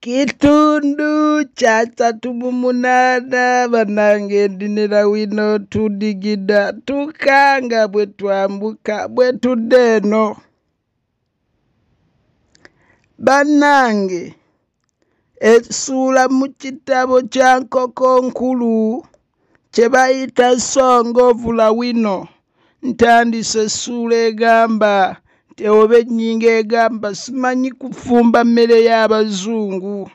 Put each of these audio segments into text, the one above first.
Kitundu cha 38 banange ndinira wino tudigida tukanga bwe twambuka bwe tudeno banange esula mu kitabo kya nkoko nkulu kye bayita Song of Lawino ntandise esula egamba nti oba ennyingo egamba simanyi kufumba mmere y'abazungu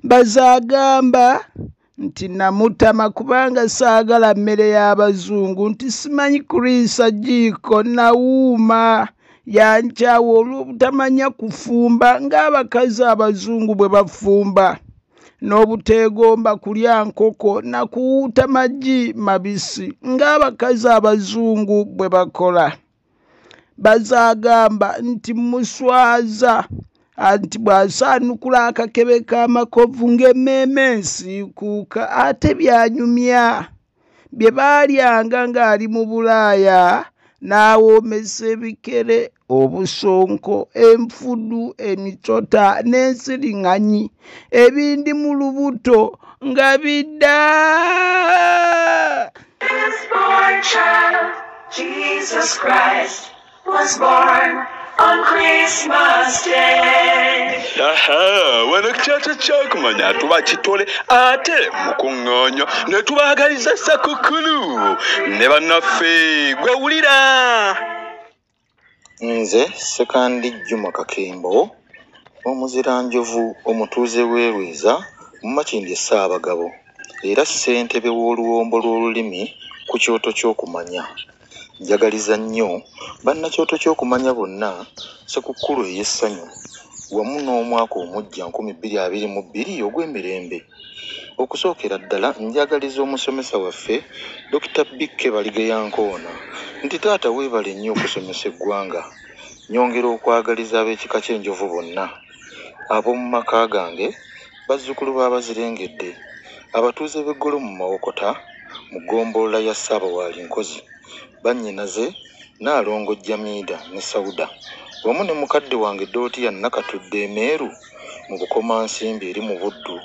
bazagamba nti namutama kubanga saagala mmere y'abazungu nti simanyi kuriisa jiiko nawuuma yankyawa olw'obutamanya kufumba ng'abakazi abazungu bwe bafumba n'obuteegomba kulya nkoko na kuwuuta magi mabisi ng'abakazi abazungu bwe bakola bazagamba nti muswaza anti bw'asaanukula akakebe k'amakovu ng'emmeeme ensiikuuka ate byanyumya bye baalyanga ng'ali mu Bulaaya n'awoomesa ebikere obusonko enfudu emitota n'ensiriŋŋanyi ebindi mu lubuto nga bidda. Jesus Christ was born on Christmas Day. Wano kyakyo kyakumanya tuba kitole ate mukuŋŋoonyo ne tubaagaliza ssekukkulu ne bannaffe gwe wulira. Nze Sekandi Juma Kakembo omuziranjovu omutuuze w'Erweza mu Makindye Ssaabagabo era ssentebe w'oluwombo lw'olulimi ku kyoto ky'okumanya. Njagaliza nnyo bannakyoto ky'okumanya bonna Ssekukkulu ey'essanyu wamu n'omwaka omujja 2022 ogw'emirembe. Okusookera ddala njagaliza omusomesa waffe Dr. Bikke Baligeyankoona nti taata weebale nnyo okusomesa eggwanga. Nyongera okwagaliza ab'ekika ky'enjovu bonna ab'omu maka gange bazzukulu b'Abazirengedde abatuuze b'eggolo mu Mawokota mu ggombolola ya Ssaabawaali Nkozi bannyinaze Naalongo Jamiida ne Sauda wamu ne mukadde wange Dootiya Nakatudde Emeeru mu Bukomansimbi eri mu Buddu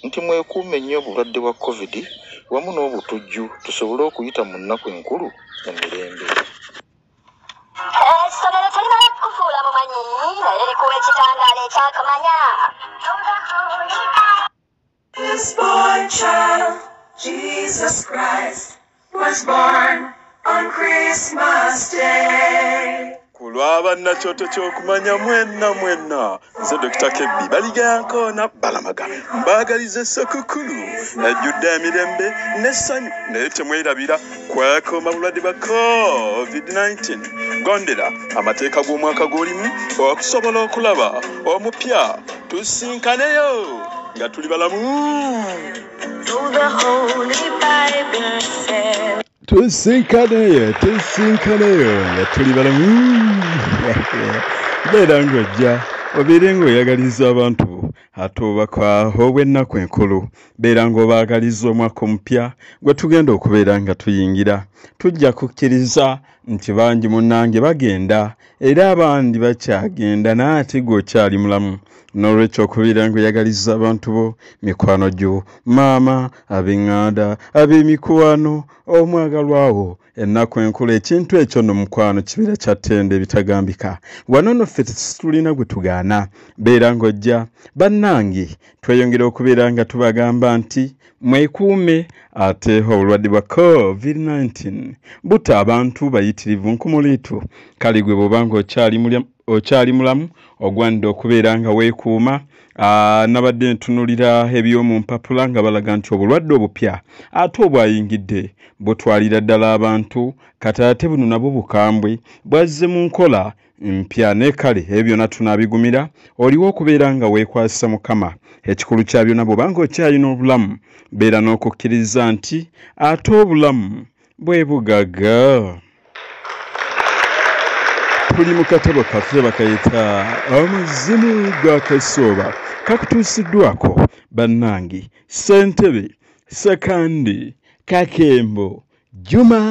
nti mwekuume nnyo obulwadde bwa COVID wamu n'obutujju tusobole okuyita mu nnaku enkulu emirembe. Essomero terimala kufuula mumanyi naye likuwa ekitangaala ekyakumanya. This boy child, Jesus Christ, was born on Christmas Day. Kulwa bannakyoto ky'okumanya mwenna nze Dr. Kebbi Baligeyankoona Balamaga mbaagaliza Ssekukkulu ejjudde emirembe n'essanyu naye temwerabira kwekuuma bulwadde bwa COVID-19 gondera amateeka g'omwaka gw'olimu okusobola okulaba omupya tusinkaneyo nga tuli balamu. The Holy Bible says Tusinkaneyo nga tuli balamu. Beera ng'ojja obeere ng'oyagaliza abantu ate obakwaho obw'ennaku enkulu. Beera ng'obaagaliza omwaka omupya gwe tugenda okubeera nga tuyingira. Tujja kukkiriza nti bangi munnange bagenda era abandi bakyagenda naate gwe okyali mulamu. N'olwekyo okubeera ng'oyagaliza abantu bo mikwano gyo maama ab'eŋŋanda ab'emikwano omwagalwawo ennaku enkulu ekintu ekyo nno mukwano kibeera kya ttende ebitagambika. Wano nno ffe tulina gwe tugaana. Beera ng'ojja bannange tweyongera okubeera nga tubagamba nti mwekuume ate obulwadde bwa COVID-19 buta abantu bayitirivu nkumuliitu. Kale gwe bw'oba ng'okyali mulamu ogwanidde okubeera nga weekuuma. Nabadde ntunulira eby'omu mpapula nga balaga nti obulwadde obupya ate obwayingidde butwalira ddala abantu kati ate buno nabwo bukambwe bwazze mu nkola mpya ne kale ebyo natunabigumira oliwo okubeera nga weekwasa Mukama. Ekikulu kya byonna bw'oba ng'okyalina obulamu beera n'okukkiriza nti ate obulamu bwe bugagga. Tuli mu katabo kaffe bakayita omuzimu gwa Kasooba kakutuusiddwako bannange Ssentebe Sekandi Kakembo Juma.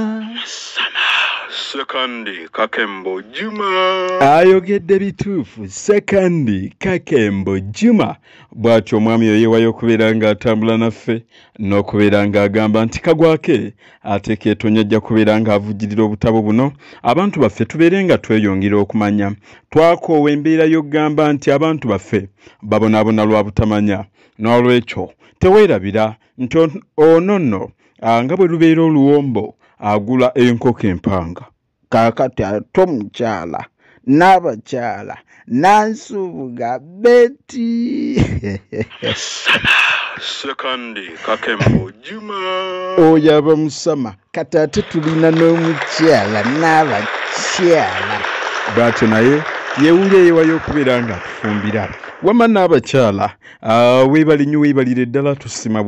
Sekandi Kakembo Juma. Ayogedde bituufu Sekandi Kakembo Juma bw'atyo omwami oyo yeewayo okubeera ng'atambula naffe n'okubeera ng'agamba nti kagwake ate keetonya ajja kubeera ng'avujjirira obutabo buno abantu baffe tubeere nga tweyongera okumanya twakoowa embeera y'okugamba nti abantu baffe babonaabona lwa butamanya n'olwekyo teweerabira nti ono nno nga bwe lubeera oluwombo agula enkoko empanga kaakati ate omukyala n'abakyala nansubuga beti Sekandi Kakembo Juma. oyo aba musama kati ate tulina n'omukyala n'abakyala bw'atyo naye yeewulya yeewayo okubeera nga atufumbira wama n'abakyala weebali nnyo weebalire ddala tusima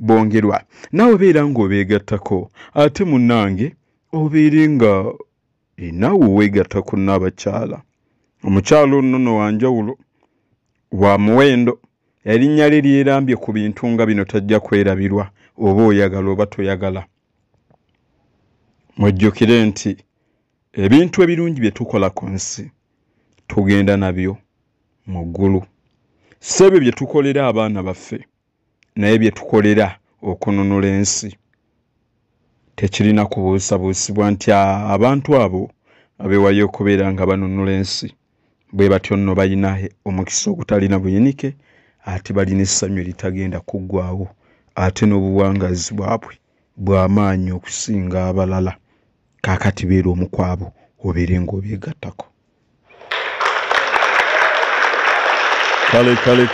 bongerwa naawe beera ng'obeegattako ate munnange obeere nga naawe weegattako n'abakyala omukyala ono wa njawulo wa muwendo erinnya lye lyerambye ku bintu nga bino tajja kwerabirwa oba oyagala oba toyagala mujjukire nti ebintu ebirungi bye tukola ku nsi tugenda nabyo mu ggulu si ebyo bye tukolera abaana baffe naye bye tukolera okununula ensi tekirina kubuusabuusibwa nti abantu abo abeewayo okubeera nga banunula ensi bwe batyo nno balina omukisa ogutalina buyinike ate balina essanyu eritagenda kuggwaawo ate n'obuwangazi bwabwe bw'amaanyi okusinga abalala kaakati beera omu kwabo obeere ng'obyegattako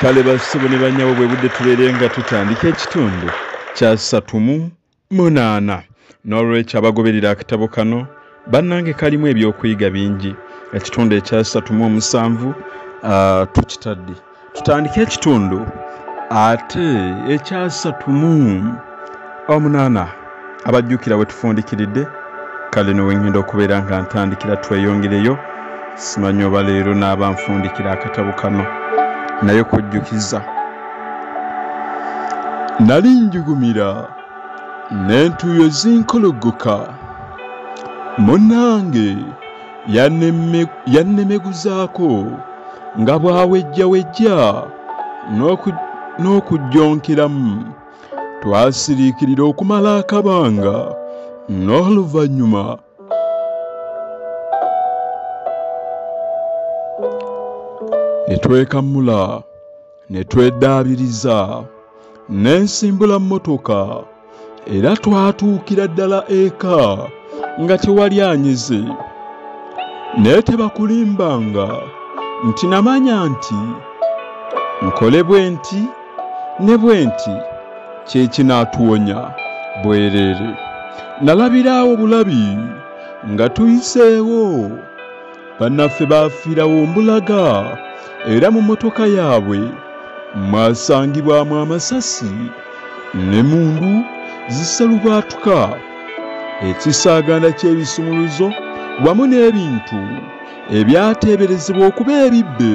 kale bassebo ne bannyabo bwe budde tubeere nga tutandika ekitundu kya 38 n'olwekyo abagoberera akatabo kano bannange kalimu ebyokuyiga bingi ekitundu ekya 37 tukitadde tutandika ekitundu ate ekya 38 abajjukira we tufundikiridde kale n'owengenda okubeera nga ntandikira tweyongereyo simanyi oba leero n'aba nfundikira akatabo kano naye kujjukiza nali njugumira n'entuuyo zinkologgoka munnange yannemeguzaako nga bw'awejjawejja n'okujjonkeramu twasiriikirira okumala akabanga n'oluvannyuma ne twekamula ne tweddaabiriza n'ensimbula mmotoka era twatuukira ddala eka nga tewali anyize naye tebakulimbanga nti namanya nti nkole bwe nti ne bwe nti kye kinaatuwonya bwereere nalabiraawo bulabi nga tuyiseewo bannaffe baafiirawo mbulaga era mu mmotoka yaabwe mwasangibwamu amasasi n'emmundu zisalubwatuka ekisaaganda ky'ebisumuluzo wamu n'ebintu ebyateeberezebwa okuba ebibbe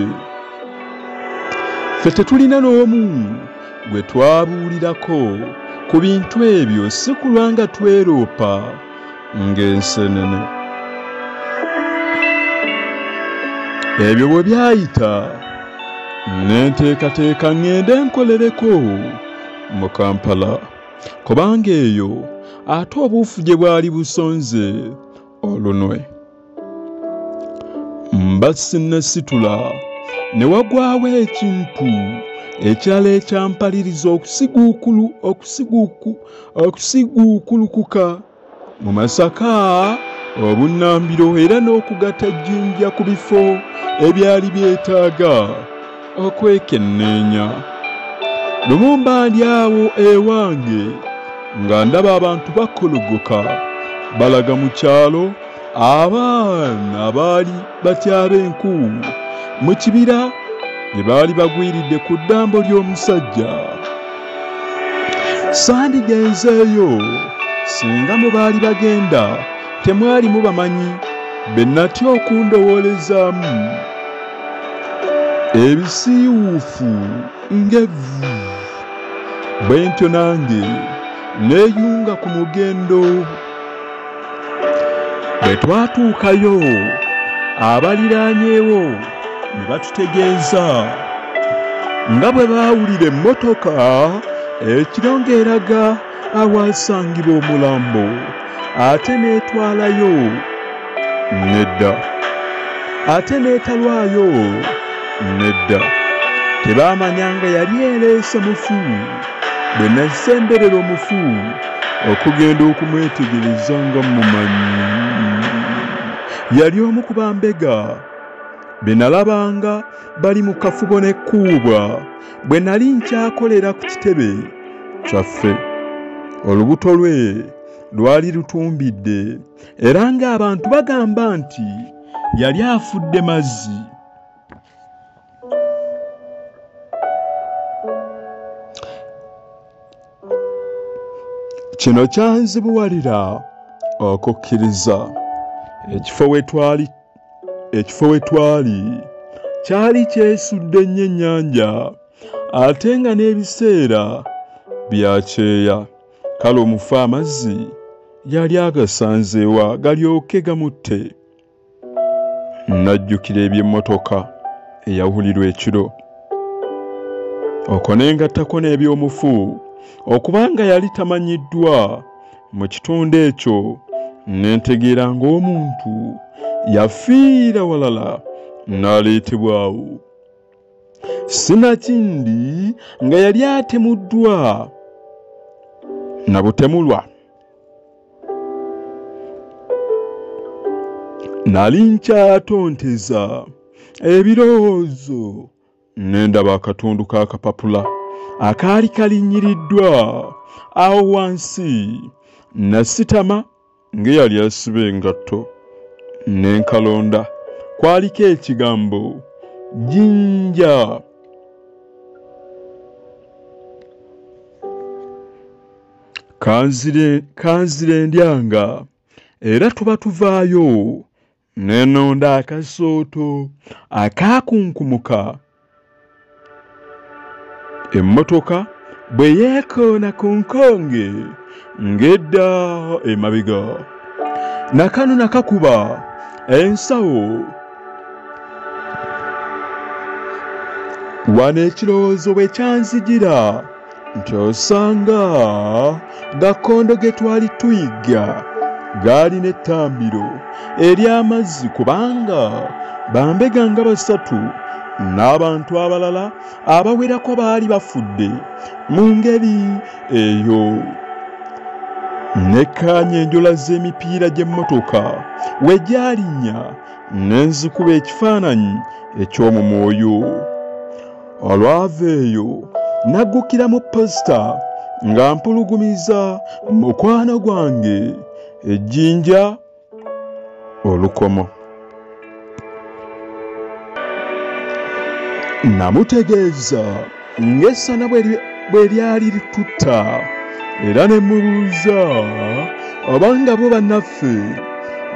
ffe tetulina n'omu gwe twabuulirako ku bintu ebyo si kulwa nga tweropa ng'ensenene ebyo bwe byayita n'enteekateeka ŋŋende nkolereko mu Kampala kubanga eyo ate obuufu gye bwali busonze olunwe mbasi nesitula ne wagwawo ekintu ekirala ekyampaliriza okusiguukulukuka mu masaka obunnambiro era n'okugatta jjinja ku bifo ebyali byetaaga okwekenneenya lumumba ndi awo ewange nga ndaba abantu bakologoka balaga mu kyalo abaana baali batyaba enku mu kibira ne baali bagwiridde ku ddambo ly'omusajja sandigenzeeyo singa mu baali bagenda temwalimu bamanyi be natya okundowoolezaamu ebisiiwuufu ng'evvu bwe ntyo nange neeyunga ku mugendo bwe twatuukayo abaliraanyeewo ne batutegeeza nga bwe baawulira emmotoka ekiro ng'eraga awasangibwa omulambo ate n'etwalayo nedda ate n'etalwayo nedda tebaamanya nga yali ereese mufu bwe nasemberera omufu okugenda okumwetegereza nga mumanyi yali omu ku bambega be nalabanga bali mu kafubo n'ekkuubwa bwe nali nkyakolera ku kitebe kyaffe olubuto lwe lwali lutumbidde era ng'abantu bagamba nti yali afudde mazzi. Kino kyanzibuwalira okukkiriza ekifo we twali kyali kyesudde nnyo ennyanja ate nga n'ebiseera bya kyeya kale omufu amazzi yali agasanzeewa galyoke gamutte. Najjukira eby'emmotoka eyawulirwa ekiro okwo n'engattako n'eby'omufu okubanga yali tamanyiddwa mu kitundu ekyo n'entegeera ng'omuntu yafiira walala n'aleetebwawo. Sinakindi nga yali atemuddwa na butemulwa. Nali nkyatonteza ebirowoozo n'endaba akatundu k'akapapula akaali kalinnyiddwa awo wansi. Nasitama ng'eyali asiba engatto n'enkalonda kwaliko ekigambo Jinja. Kanzire ndyanga era tuba tuvaayo n'ennonda akasooto akaakunkumuka. Emmotoka bwe yeekoona ku nkonge ng'edda emabega. Nakano nakakuba ensawo. Wano ekirowoozo bwe kyanzijira nti osanga gakkondo ge twali tuyigga gaali n'ettambiro ery'amazzi kubanga bambega nga basatu n'abantu abalala abawerako baali bafudde mu ngeri eyo. Nekkaanya enjola z'emipiira gy'emmotoka we gyalinnya n'enzikuba ekifaananyi eky'omu mwoyo. Olwava eyo naggukira mu posita nga mpulugumiza mukwano gwange ejjinja olukomo. Namutegeeza ng'essana bwe lyali litutta era ne mubuuza obanga bo bannaffe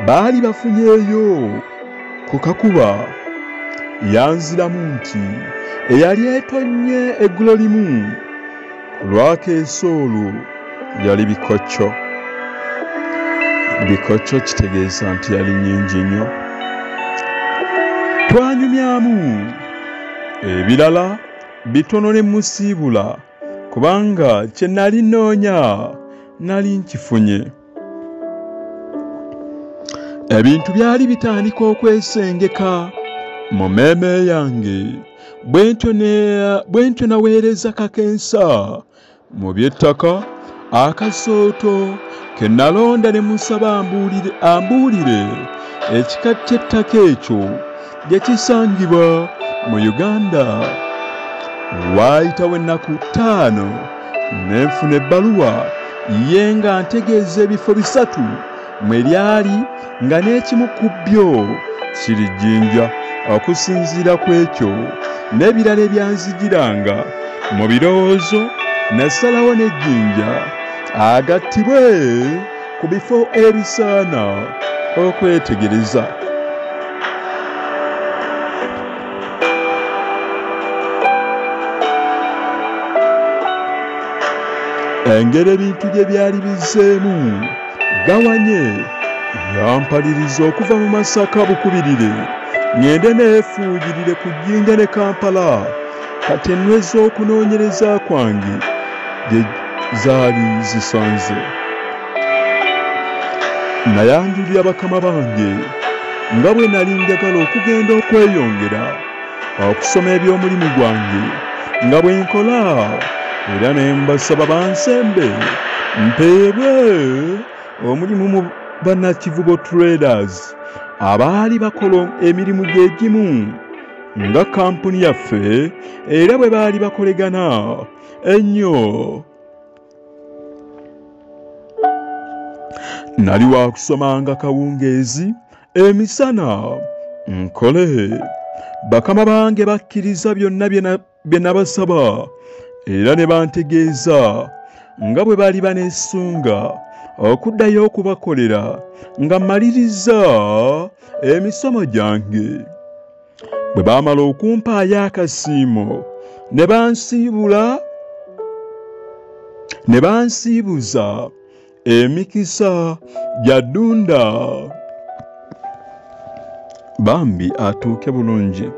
baali bafunyeeyo ku kakuba. Yanziramu nti eyali etonnye eggulo limu lwakeesa olwo yali bikocco. Bikocco kitegeeza nti yali nnyingi nnyo. Twanyumyamu ebirala bitono ne musiibula kubanga kye nali nnoonya nali nkifunye. Ebintu byali bitandika okwesengeka mu mmeeme yange bwe ntyo naweereza kakensa mu by'ettaka akasooto ke nalonda ne musaba ambuulire ekika ky'ettaka ekyo gye kisangibwa mu Uganda. Waayitawo ennaku 5 ne nfuna ebbaluwa ye nga ntegeeza ebifo 3 mwe lyali nga n'ekimu ku byo kiri Jjinja. Okusinziira ku ekyo n'ebirala ebyanzijiranga mu birowoozo nasalawo n'Ejjinja agattibwe ku bifo ebisaana okwetegereza. Engeri ebintu gye byali bizzeemu gawanye yampaliriza okuva mu Masaka Bukubirire ngende neefuuyirire ku Jjinja ne Kampala kati ennwe z'okunoonyereza kwange gye zaali zisanze. Nayanjulira bakama bange nga bwe nali njagala okugenda okweyongera okusoma eby'omulimu gwange nga bwe nkola era ne mbasaba bansembe mpeebwe omulimu mu bannakivubo traders abaali bakola emirimu gyegimu nga kampuni yaffe era bwe baali bakolegana ennyo. Nali wa kusomanga kawungeezi emisana nkole. Bakama bange bakkiriza byonna bye nabasaba era ne bantegeeza nga bwe baali baneesunga okuddayo okubakolera nga mmaliriza emisomo gyange. Bwe baamala okumpaayo akasiimo ne bansiibuza emikisa gya ddunda. Bambi atuuke bulungi.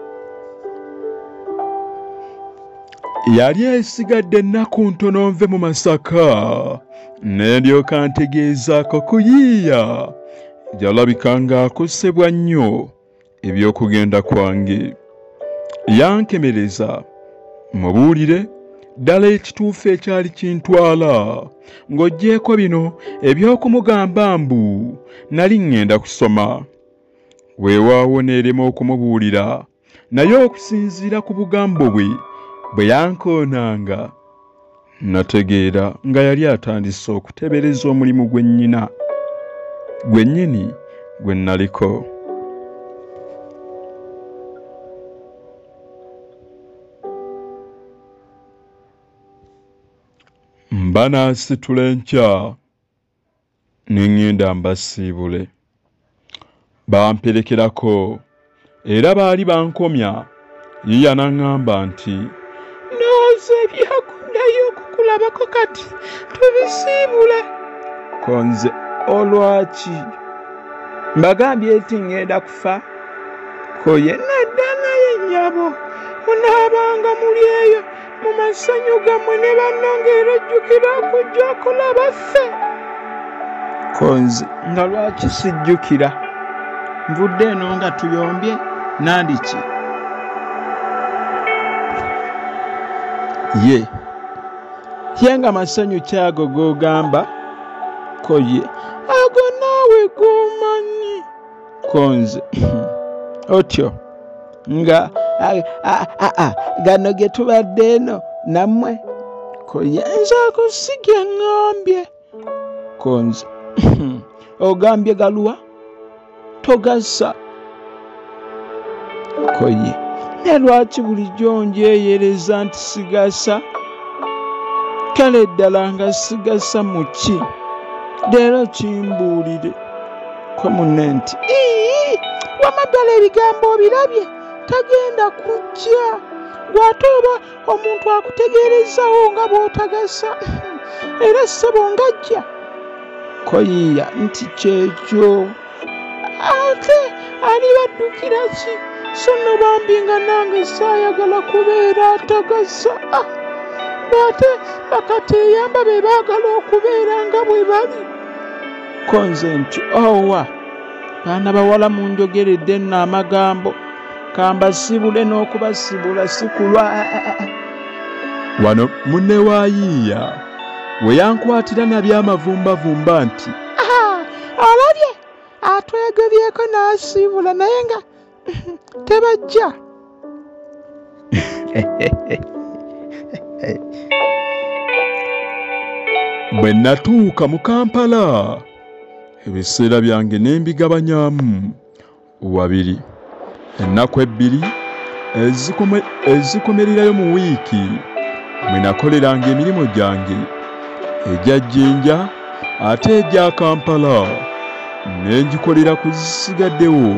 Yali esigadde ennaku ntono nve mu Masaka ne ndyoka ntegeezaako kuyiiya. Yalabika ng'akosebwa nnyo eby'okugenda kwange. Yankemereza mubuulire ddala ekituufu ekyali kintwala ng'oggyeko bino eby'okumugamba mbu nali ŋŋenda kusoma. Weewaawo neerema okumubuulira naye okusinziira ku bugambo bwe yankoonanga nategeera nga yali atandise okutebereza omulimu gwennyini gwe naliko. Mba naasitula enkya ne ŋŋenda mbasiibule. Bamperekerako era baali bankomya. Yiya n'aŋŋamba nti nooza ebyakuddayo okukulabako kati tubisiibule. Konze olwaki? Mbagambye nti ŋŋenda kufa. Koye nadda naye nnyabo munaabanga muli eyo mu masanyu gammwe ne bannange era ojjukira okujja okulaba ffe. Konze nga lwaki sijjukira? Nvudde eno nga tuyombye nandiki? Ye nga masanyu kyago g'ogamba? Koye ago naawe g'omanyi. Konze otyo nga gano ge tubadde eno nammwe? Koye nzaako si ge ŋŋambye. Konze ogambye galuwa? Togassa. Koye ne lwaki bulijjo njeeyereza nti sigasa? Kale ddala nga sigasa mu ki? Leero kimbuulire. Ko munne nti wamaddala ebigambo obirabye tagenda kujja. Bw'ate oba omuntu akutegeerezawo nga bw'otagasa era ssebo ng'ajja. Koyiiya nti kyekyo. Ate alibaddukira ki? So nno bambi nga nange saayagala kubeera atagasa. Bw'ate bakateeyamba be baagala okubeera nga bwe bali. Konze nti owa baana bawala munjogeredde nno amagambo kambasibule n'okubasibula si kulwa. Wano munne wa Yiiya we yankwatira nabyamavumbavumba nti olabye atwegobyeko n'asiibula naye nga tebajja. Bwe natuuka mu Kampala ebiseera byange ne mbigabanyaamu wabiri. Ennaku ebbiri ezikomererayo mu wiiki mwe nakoleranga emirimu gyange egya Jjinja ate egya Kampala ne ngikolera ku zisigaddewo.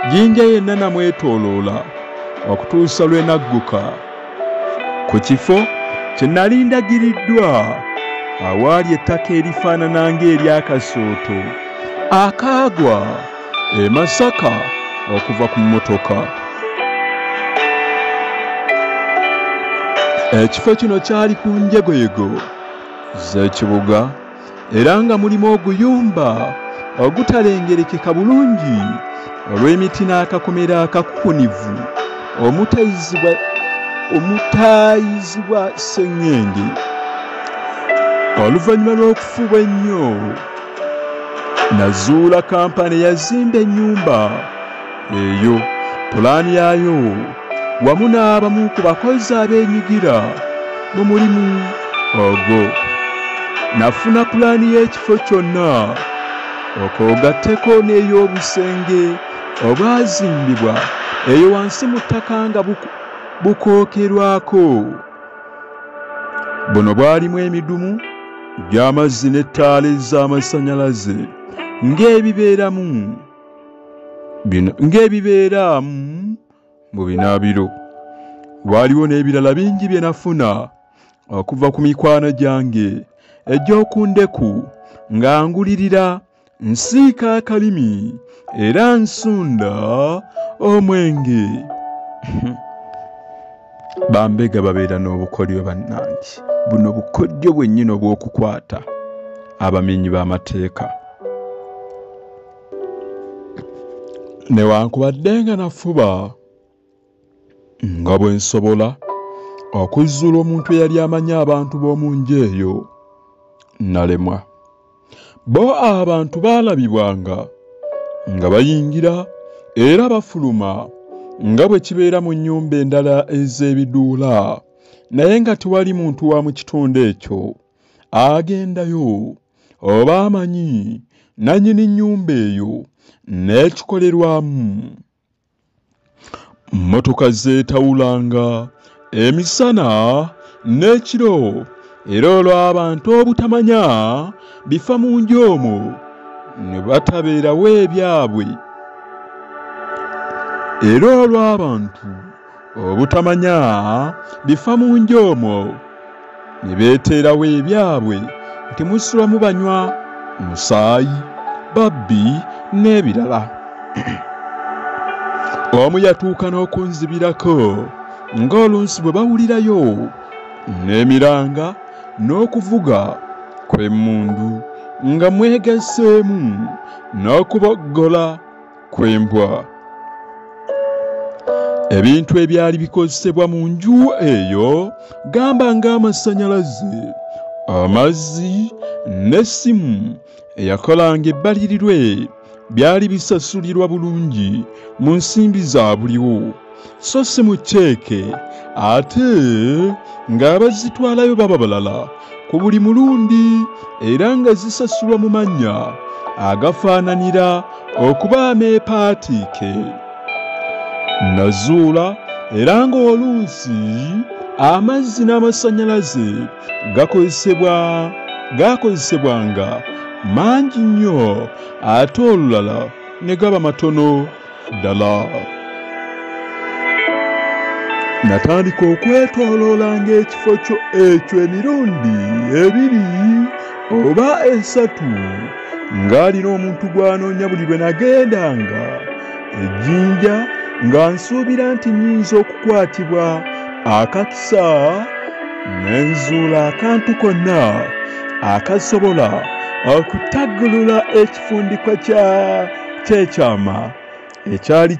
Jjinja yenna namwetooloola okutuusa lwe nagguka ku kifo kye nali ndagiriddwa awaali ettaka erifaanana ng'ery'akasooto akaagwa e Masaka okuva ku mmotoka. Ekifo kino kyali ku njegoyego z'ekibuga era nga mulimu oguyumba ogutalengerekeka bulungi olw'emiti n'akakomera akakunivu omutaayizibwa sseŋŋenge. Oluvannyuma lw'okufuba ennyo nazuula kampani eyazimba ennyumba eyo, pulaani yaayo wamu n'abamu ku bakozi abeenyigira mu mulimu ogwo. Nafuna pulaani y'ekifo kyonna okwogatteko n'ey'obusenge obwazimbibwa eyo wansi mu ttaka nga bukookerwako. Buno bwalimu emidumu gy'amazzi n'ettaala ez'amasannyalaze ng'ebibeera mu binaabiro. Waaliwo n'ebirala bingi bye nafuna okuva ku mikwano gyange egy'oku ndeku nga ngulirira, nsiika akalimi era nsunda omwenge. Bambega babeera n'obukodyo bannange, buno bukodyo bwennyini obw'okukwata abamenyi b'amateeka. Newankubadde nga nafuba nga bwe nsobola okuzzuula omuntu eyali amanyi abantu b'omu nju eyo, nalemwa. Bo abantu baalabibwanga nga bayingira era bafuluma nga bwe kibeera mu nnyumba endala ez'ebiduula, naye nga tewali muntu wa mu kitundu ekyo agendayo oba amanyi nannyini nnyumba eyo n'ekikolerwamu. Mmotoka zeetawulanga emisana n'ekiro era olw'abantu obutamanya bifa mu nju omwo ne batabeerawo ebyabwe. Era olw'abantu obutamanya bifa mu nju omwo ne beeteerawo ebyabwe nti musulamu banywa musaayi, babbi n'ebirala. Omu yatuuka n'okunzibirako ng'olunsi bwe bawulirayo n'emiranga n'okuvuga kw'emmundu nga mwegasseemu n'okuboggola kw'embwa. Ebintu ebyali bikozesebwa mu nju eyo gamba ng'amasannyalaze, amazzi n'essimu eyakolanga ebbalirirwe byali bisasulirwa bulungi mu nsimbi za buliwo, so si mu cceeke, ate ng'abazitwalayo baba balala ku buli mulundi era nga zisasulwa mu mannya agafaananira okuba ameepaatiike. Nazuula era ng'oluusi amazzi n'amasannyalaze gakozesebwanga mangi nnyo ate olulala ne gaba matono ddala. Natandika okwetooloolanga ekifo ekyo emirundi 2 oba 3 ng'alina omuntu gw'anoonya buli lwe nagendanga ejjinja nga nsuubira nti nnyinza okukwatibwa akakisa ne nzuula akantu konna akasobola okutaggulula ekifundikwa ky'ekyama ekyali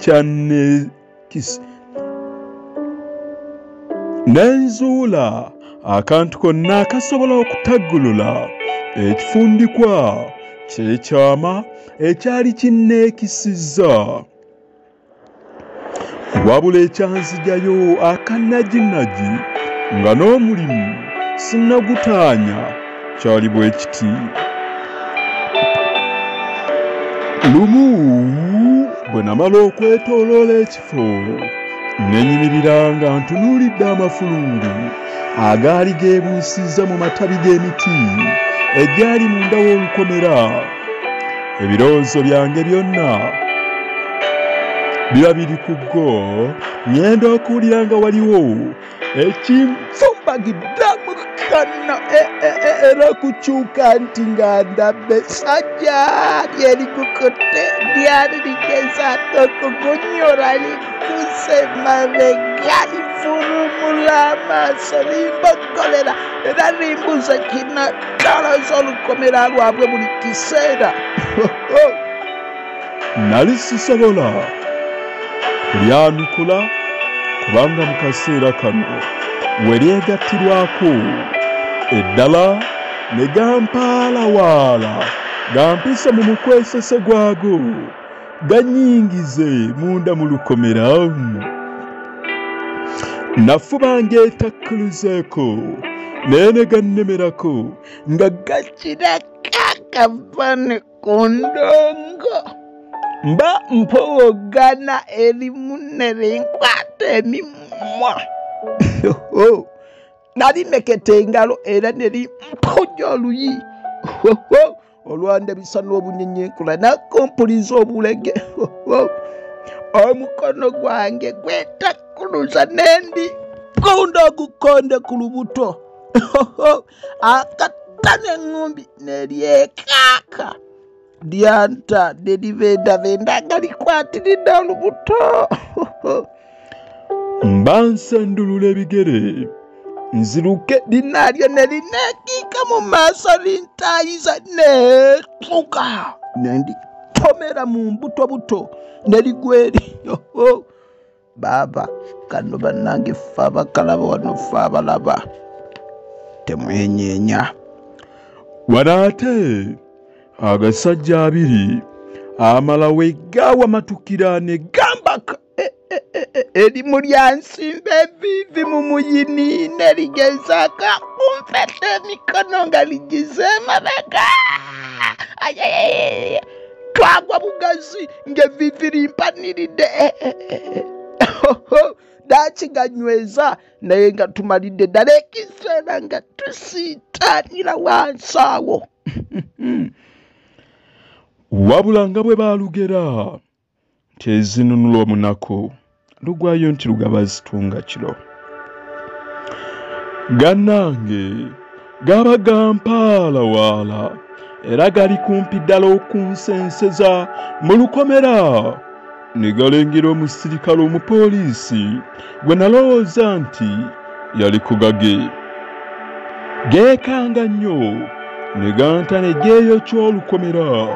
kyanneekisi. Ne nzuula akantu konna akasobola okutaggulula ekifundikwa ky'ekyama ekyali kinneekisizza. Wabula ekyanzijayo akannaginaji nga n'omulimu sinnagutaanya kyali bwe kiti. Lumu bwe namala okwetooloola ekifo ne nyimirira nga ntunuulidde amafulungu agaali geebuusizza mu matabi g'emiti egyali munda w'olukomera. Ebirowoozo byange byonna biba biri ku go, ngenda okuwulira nga waliwo ekinfumbagidde kono era kukyuka nti nga ndabbe sajja lyeri kukotte lyali ligezaako okugunyula likusemabega lifulumula amaaso limbogolera era limbuza kinatalaza olukomera lwabwe buli kiseera. Nali sisobola kulyanukula kubanga mu kaseera kano we lyegattirwako eddala ne gampaala waala gampisa mu mukwesese gwago ganyingize munda mu lukomera. Nafuba ngeetakkuluzeeko naye ne gannemerako nga gakira kakavane ku ndongo. Mba mpowogana erimu ne linkwata emimwa. Nali meketa engalo era ne limpuja oluyi. Olwandabisa n'obunyenyenkula nakumpuliza obulege. Omukono gwange gwetakkuluza nendi gunda ogukonde ku lubuto. Akatane engumbi neryekaaka. Lyanta nelibendabenda nga likwatiridde olubuto. Mba nsandulula ebigere nziruke linalyo ne lineekiika mu maaso lintaayiza neetuka nenditomera mu mbutobuto ne ligwa eri. Baaba kano bannange ffe abakalaba wano ffe abalaba temwenyeenya. Wano ate agasajja abiri amala weggaawa matukira ne gambaka erimu lyansimba evivi mu muyini ne ligezaako akumpeta emikono nga ligize emabega. Twagwa bugazi ng'evivi limpaniridde. Dakiganyweza naye nga tumalidde ddala ekiseera nga tusiitaanira wansi awo. Wabula nga bwe baalugera nti ezinunula omunaku lugwayo nti lugaba zitunga kiro. Gannange gaba gampaala waala era gali kumpi ddala okunsenseza mu lukomera. Ne galengera omusirikale omupoliisi gwe nalowooza nti yali ku gage. Geekanga nnyo ne ganta ne geeyokya olukomera.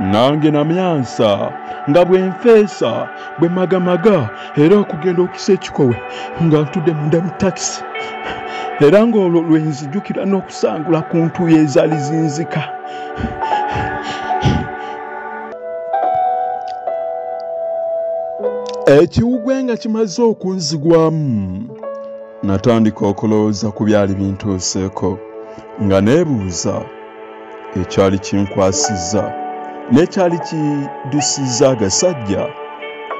Nange namyansa nga bwe nfeesa bwe magamaga era okugenda okisa ekikowe nga ntudde munda mu takisi. Era ng'olwo lwe nzijukira n'okusangula ku ntuuyo ezaali zinzika. Ekiwugwe nga kimaze okunzigwamu natandika okulowooza ku byali bintuuseeko nga neebuuza ekyali kinkwasizza n'ekyali kidusizza agasajja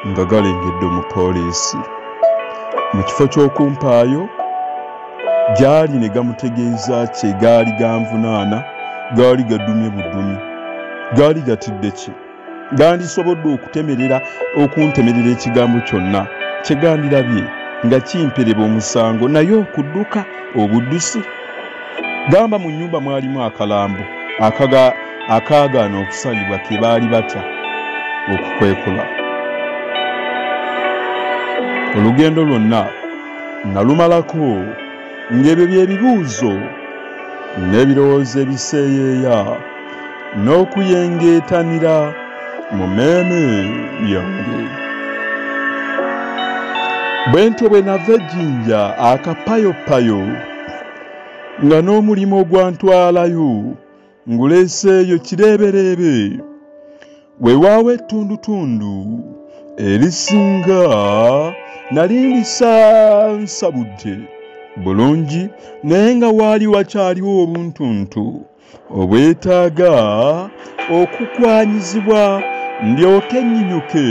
nga galengedde omupoliisi. Mu kifo ky'okumpaayo gyali ne gamutegeeza kye gaali ganvunaana gaali gadumye budumi. Gaali gatidde ki? Gandisobodde okuntemerera ekigambo kyonna kye gandirabye nga kimpereba omusango naye okudduka obuddusi. Gamba mu nnyumba mwalimu akalambo akaagaana okusalibwa ke baali batya okukwekola. Olugendo lwonna nalumalako ng'ebyo by'ebibuuzo n'ebirowoozo ebiseeyeeya n'okuyengeetanira mu mmeeme yange. Bwe ntyo bwe nava ejjinja akapayopayo nga n'omulimu ogwantwalayo nguleeseeyo kireebereebe. Weewaawo ettundutundu erisinga nali ndisansabudde bulungi naye nga waali wakyaliwo obuntuntu obwetaaga okukwanyizibwa ndyoke nnyunyuke.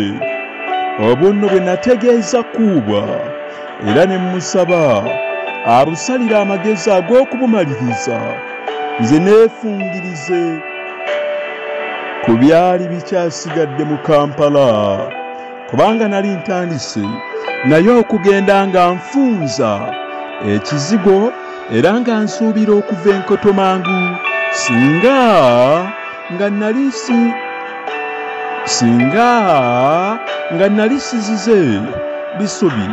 Obwo nno bwe nategeeza kuubwa era ne mmusaba abusalira amagezi ag'okubumaliriza nze neefungirize ku byali bikyasigadde mu Kampala kubanga nali ntandise naye okugenda nga nfunza ekizigo era nga nsuubira okuva enkoto mangu singa nga nali sizize bisubi.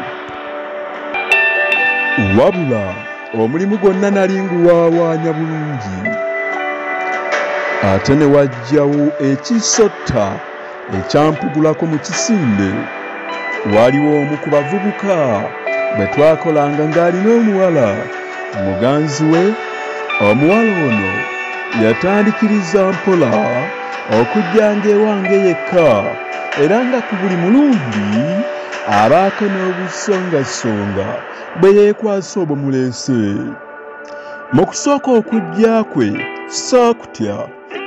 Wabula omulimu gwonna nali nguwaawaanya bulungi. Ate ne wajjawo ekisotta ekyampugulako mu kisinde. Waliwo omu ku bavubuka bwe twakolanga ng'alina omuwala. Muganzi we omuwala ono yatandikiriza mpola okujjanga ewange yekka, era nga ku buli mulundi abaako n'obusongasonga bwe yeekwasa obumuleese. Mu kusooka okujja kwe saakutya,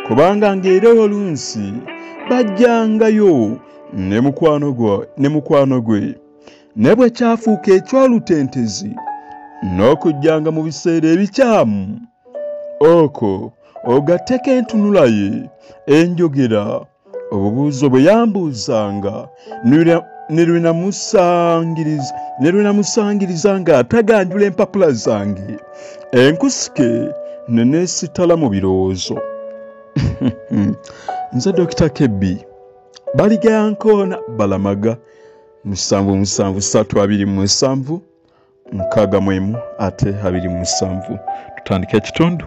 kubanga ng'era olunsi bajjangayo ne mukwano gwe, ne bwe kyafuuka ekyolutentezi n'okujjanga mu biseera ebikyamu. Okwo ogatteko entunula ye enjogera, obubuuzo bwe yambuuzanga ne lwe namusangiriza ng'ataganjula empapula zange, enkusike ne neesitala mu birowoozo. Nze Dr. Kebbi, Baliga Yankoona Balamaga, 777227 61 ate 27. Tutandika ekitundu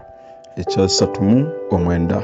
ekya 39.